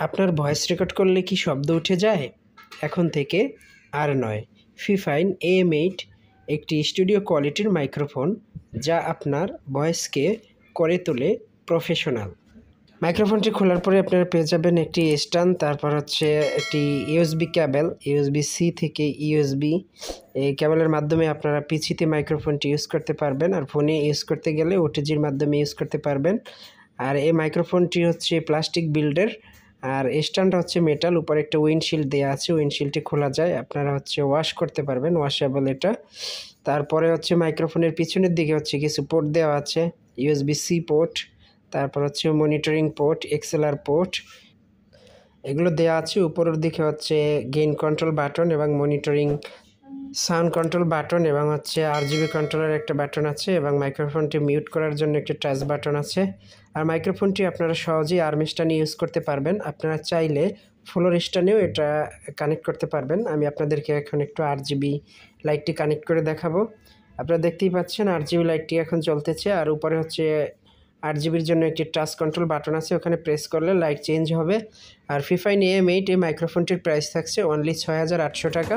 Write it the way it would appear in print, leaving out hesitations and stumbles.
আপনার voice record করলে কি শব্দ উঠে যায়? এখন থেকে আর নয়। ফিফাইন AM8 একটি স্টুডিও কোয়ালিটির মাইক্রোফোন, যা আপনার ভয়েসকে করে তোলে প্রফেশনাল। মাইক্রোফোনটি খোলার পরে আপনারা পেয়ে যাবেন একটি স্ট্যান্ড, তারপর হচ্ছে একটি USB কেবল, USB-C থেকে USB। এই কেবলের মাধ্যমে আপনারা পিসিতে মাইক্রোফোনটি ইউজ করতে পারবেন, আর ফোনে ইউজ করতে গেলে OTGর মাধ্যমে ইউজ করতে পারবেন। আর এই মাইক্রোফোনটি হচ্ছে প্লাস্টিক বিল্ডের, আর স্ট্যান্ড হচ্ছে মেটাল, উপরে একটা উইন্ডশিল্ড দেওয়া আছে, উইন্ডশিল্ডটি খোলা যায়, আপনারা হচ্ছে ওয়াশ করতে পারবেন, ওয়াশেবল এটা। তারপরে হচ্ছে মাইক্রোফোনের পিছনের দিকে হচ্ছে কিছু পোর্ট দেওয়া আছে, USB-C পোর্ট, তারপর হচ্ছে মনিটরিং পোর্ট, XLR পোর্ট, এগুলো দেওয়া আছে। উপরের দিকে হচ্ছে গেইন কন্ট্রোল বাটন এবং মনিটরিং সাউন্ড কন্ট্রোল বাটন, এবং হচ্ছে RGB কন্ট্রোলের একটা বাটন আছে, এবং মাইক্রোফোনটি মিউট করার জন্য একটি টাচ বাটন আছে। আর মাইক্রোফোনটি আপনারা সহজেই আর্ম স্ট্যান্ডে ইউজ করতে পারবেন। আপনারা চাইলে ফ্লোর স্ট্যান্ডেও এটা কানেক্ট করতে পারবেন। আমি আপনাদেরকে এখন একটু RGB লাইটটি কানেক্ট করে দেখাবো। আপনারা দেখতেই পাচ্ছেন RGB লাইটটি এখন জ্বলতেছে, আর উপরে হচ্ছে RGBর জন্য একটি টাচ কন্ট্রোল বাটন আছে, ওখানে প্রেস করলে লাইট চেঞ্জ হবে। আর ফিফাইন AM8 এই মাইক্রোফোনটির প্রাইস থাকছে অনলি ৬,৮০০ টাকা।